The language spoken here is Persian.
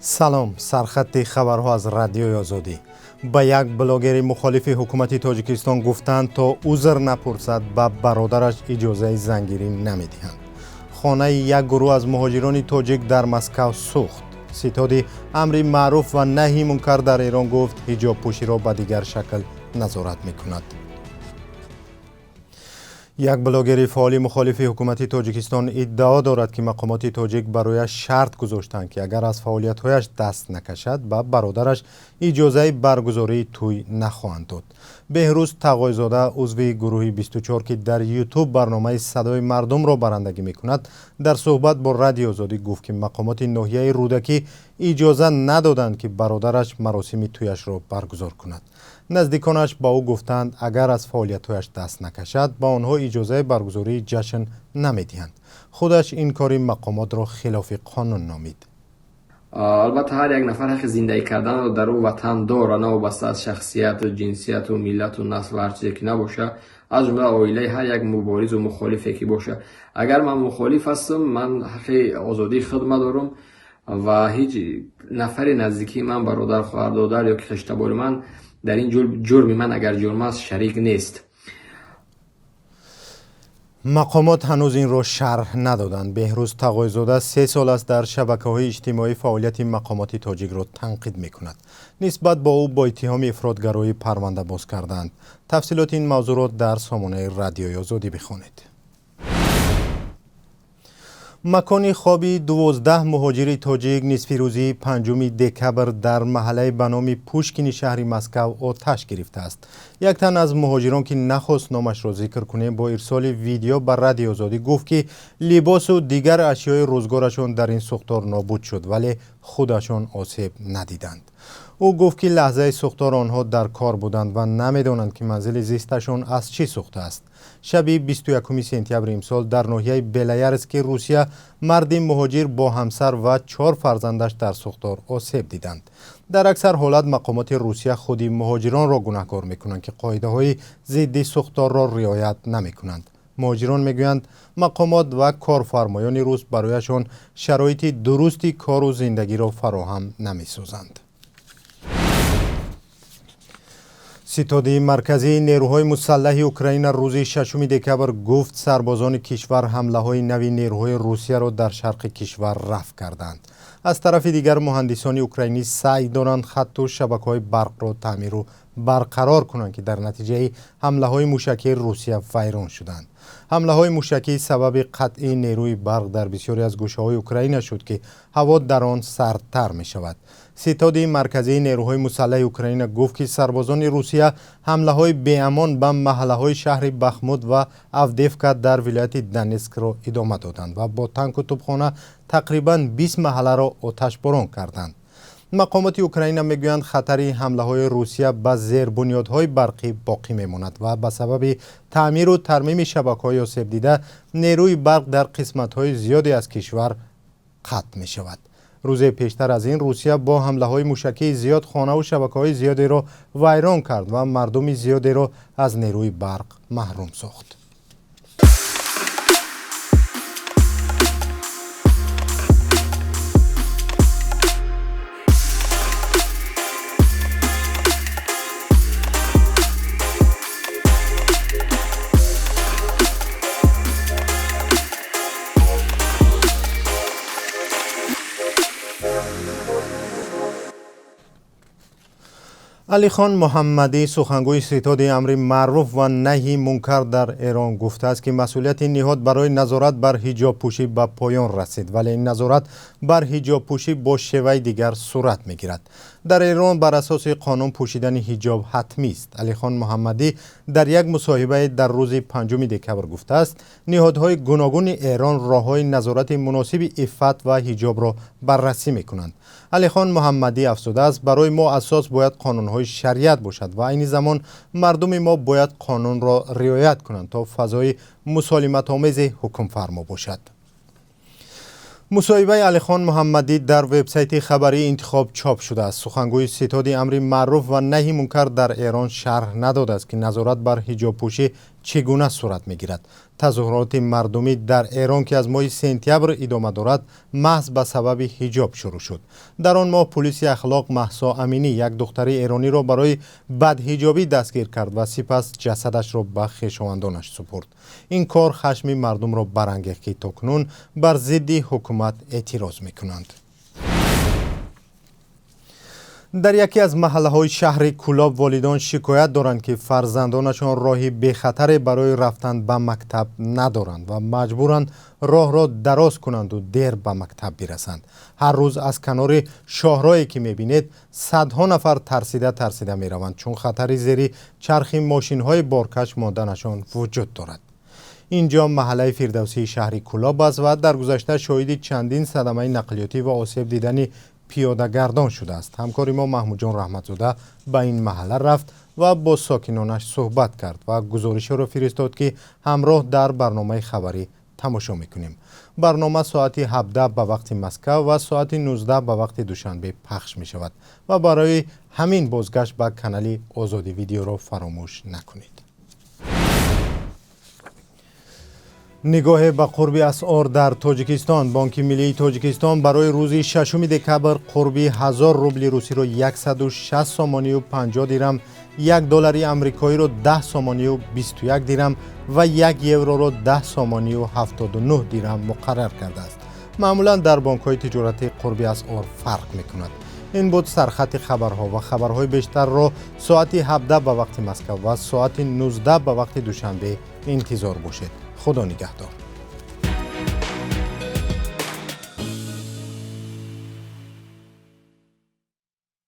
سلام، سرخط خبرها از رادیوی آزادی. به یک بلاگر مخالف حکومت تاجیکستان گفتند تا عذر نپرسد به برادرش اجازه زنگیری نمیدهند. خانه یک گروه از مهاجران تاجیک در مسکو سوخت. ستاد امر معروف و نهی منکر در ایران گفت حجاب پوشی را به دیگر شکل نظارت میکند. یک بلاگر فعال مخالف حکومت تاجیکستان ادعا دارد که مقامات تاجیک برایش شرط گذاشتند که اگر از فعالیت‌هایش دست نکشد به برادرش اجازه برگزاری توی نخواهند داد. بهروز تقایزاده عضو گروه 24 که در یوتیوب برنامه صدای مردم را برندگی میکند در صحبت با رادیو آزادی گفت که مقامات ناحیه رودکی اجازه ندادند که برادرش مراسم تویش را برگزار کند. نزدیکانش با او گفتند اگر از فعالیت‌هایش دست نکشد با آنها اجازه برگزاری جشن نمیدهند. خودش این کاری مقامات را خلاف قانون نامید. البته هر یک نفر حق زندگی کردن رو در او وطن داره، نه وابسته از شخصیت و جنسیت و ملت و نسل و هر چیزی که نباشه، از جمله عائله هر یک مبارز و مخالفی که باشه. اگر من مخالف هستم، من حق آزادی خودم دارم و هیچ نفر نزدیکی من، برادر، خواهر یا که خشتبار من در این جرم من اگر جرم است شریک نیست. مقامات هنوز این را شرح ندادند. بهروز تقایزاده 3 سال است در شبکه‌های اجتماعی فعالیت مقامات تاجیک را تنقید می‌کند. نسبت با او با اتهام افراطگرایی پرونده باز کردند. تفصیلات این موضوعات در سامانه رادیوی آزادی بخوانید. مکان خواب 12 مهاجر تاجیک نصف روزی 5 دکبر در محله به نام پوشکین شهر مسکو آتش گرفته است. یک تن از مهاجران که نخواست نامش را ذکر کنیم با ارسال ویدیو بر رادیو آزادی گفت که لباس و دیگر اشیای روزگارشان در این سوختار نابود شد ولی خودشان آسیب ندیدند. او گفت که لحظه سوختار آنها در کار بودند و نمیدانند که منزل زیستشان از چی سوخته است. شب 21 سپتامبر امسال در ناحیه بلیارسک روسیه مرد مهاجر با همسر و 4 فرزندش در سوختار آسیب دیدند. در اکثر حالات مقامات روسیه خود مهاجران را گناهکار میکنند که قاعده های ضد سوختار را رعایت نمیکنند. مهاجران میگویند مقامات و کارفرمایان روس برایشان شرایط درستی کار و زندگی را فراهم نمیسازند. ستاد مرکزی نیروهای مسلح اوکراین روز 6 دکبر گفت سربازان کشور حمله‌های نوی نیروهای روسیه را در شرق کشور رفع کردند. از طرف دیگر مهندسان اوکراینی سعی دارند خط و شبکه‌های برق را تعمیر و برقرار کنند که در نتیجه حمله‌های موشکی روسیه ویران شدند. حمله‌های موشکی سبب قطع نیروی برق در بسیاری از گوشه‌های اوکراین شد که هوا در آن سردتر می‌شود. ستاد مرکزی نیروهای مسلح اوکراین گفت که سربازان روسیه حمله‌های بی‌امان به محله‌های شهر بخمود و آودیفکا در ولایت دنیسک را ادامه دادند و با تانک و توپخانه تقریباً 20 محله را آتشباران کردند. مقامات اوکراین میگویند خطر حمله‌های روسیه به زیربنیادهای برقی باقی میماند و به سبب تعمیر و ترمیم شبکه‌های آسیب دیده نیروی برق در قسمت‌های زیادی از کشور قطع می‌شود. روز پیشتر از این روسیه با حمله‌های موشکی زیاد خانه و شبکه‌های زیادی را ویران کرد و مردم زیادی را از نیروی برق محروم ساخت. علیخان محمدی سخنگوی ستاد امر معروف و نهی منکر در ایران گفته است که مسئولیت نهاد برای نظارت بر حجاب پوشی به پایان رسید ولی این نظارت بر حجاب پوشی با شیوه دیگر صورت میگیرد. در ایران بر اساس قانون پوشیدن حجاب حتمی است. علیخان محمدی در یک مصاحبه در روز 5 دکبر گفته است نهادهای گوناگون ایران راههای نظارت مناسب عفت و حجاب را بررسی میکنند. علیخان محمدی افزوده است برای ما اساس باید قانونهای شریعت باشد و این زمان مردم ما باید قانون را رعایت کنند تا فضای مسالمت آمیز حکم فرما باشد. مصاحبه علیخان محمدی در وبسایت خبری انتخاب چاپ شده است. سخنگوی ستاد امر معروف و نهی منکر در ایران شرح نداده است که نظارت بر حجاب پوشی چگونه صورت میگیرد؟ تظاهرات مردمی در ایران که از ماه سپتامبر ادامه دارد محض به سبب حجاب شروع شد. در آن ماه پلیس اخلاق مهسا امینی یک دختر ایرانی را برای بدحجابی دستگیر کرد و سپس جسدش را به خویشاوندانش سپرد. این کار خشم مردم را برانگیخت که تاکنون بر ضد حکومت اعتراض میکنند. در یکی از محله‌های شهر کولاب والدان شکایت دارند که فرزندانشان راهی بخطر برای رفتن به مکتب ندارند و مجبورند راه را دراز کنند و دیر به مکتب برسند. هر روز از کنار شاهراهی که می‌بینید صدها نفر ترسیده می‌روند چون خطری زیر چرخ ماشین‌های بارکش ماندنشان وجود دارد. اینجا محله فردوسی شهر کولاب است و در گذشته شاهد چندین صدمه نقلیاتی و آسیب دیدنی پیاده گردان شده است. همکار ما محمود جان رحمتزاده به این محله رفت و با ساکنانش صحبت کرد و گزارش را فرستاد که همراه در برنامه خبری تماشا میکنیم. برنامه ساعت 17 به وقت مسکو و ساعت 19 به وقت دوشنبه پخش می شود و برای همین بازگشت به کانال آزادی ویدیو را فراموش نکنید. نگاه به قرب اسعار در تاجیکستان. بانک ملی تاجیکستان برای روز 6 دکامبر قرب 1000 روبل روسی را 160 سامانی و 50 درم، $1 آمریکایی را 10 سامانی و 21 درم و 1 یورو را 10 سامانی و 79 درم مقرر کرده است. معمولا در بانک‌های تجارتی قرب اسعار فرق می‌کند. این بود سرخط خبرها و خبرهای بیشتر را ساعت 17 به وقت مسکو و ساعت 19 به وقت دوشنبه انتظار باشید. خدا نگهدار.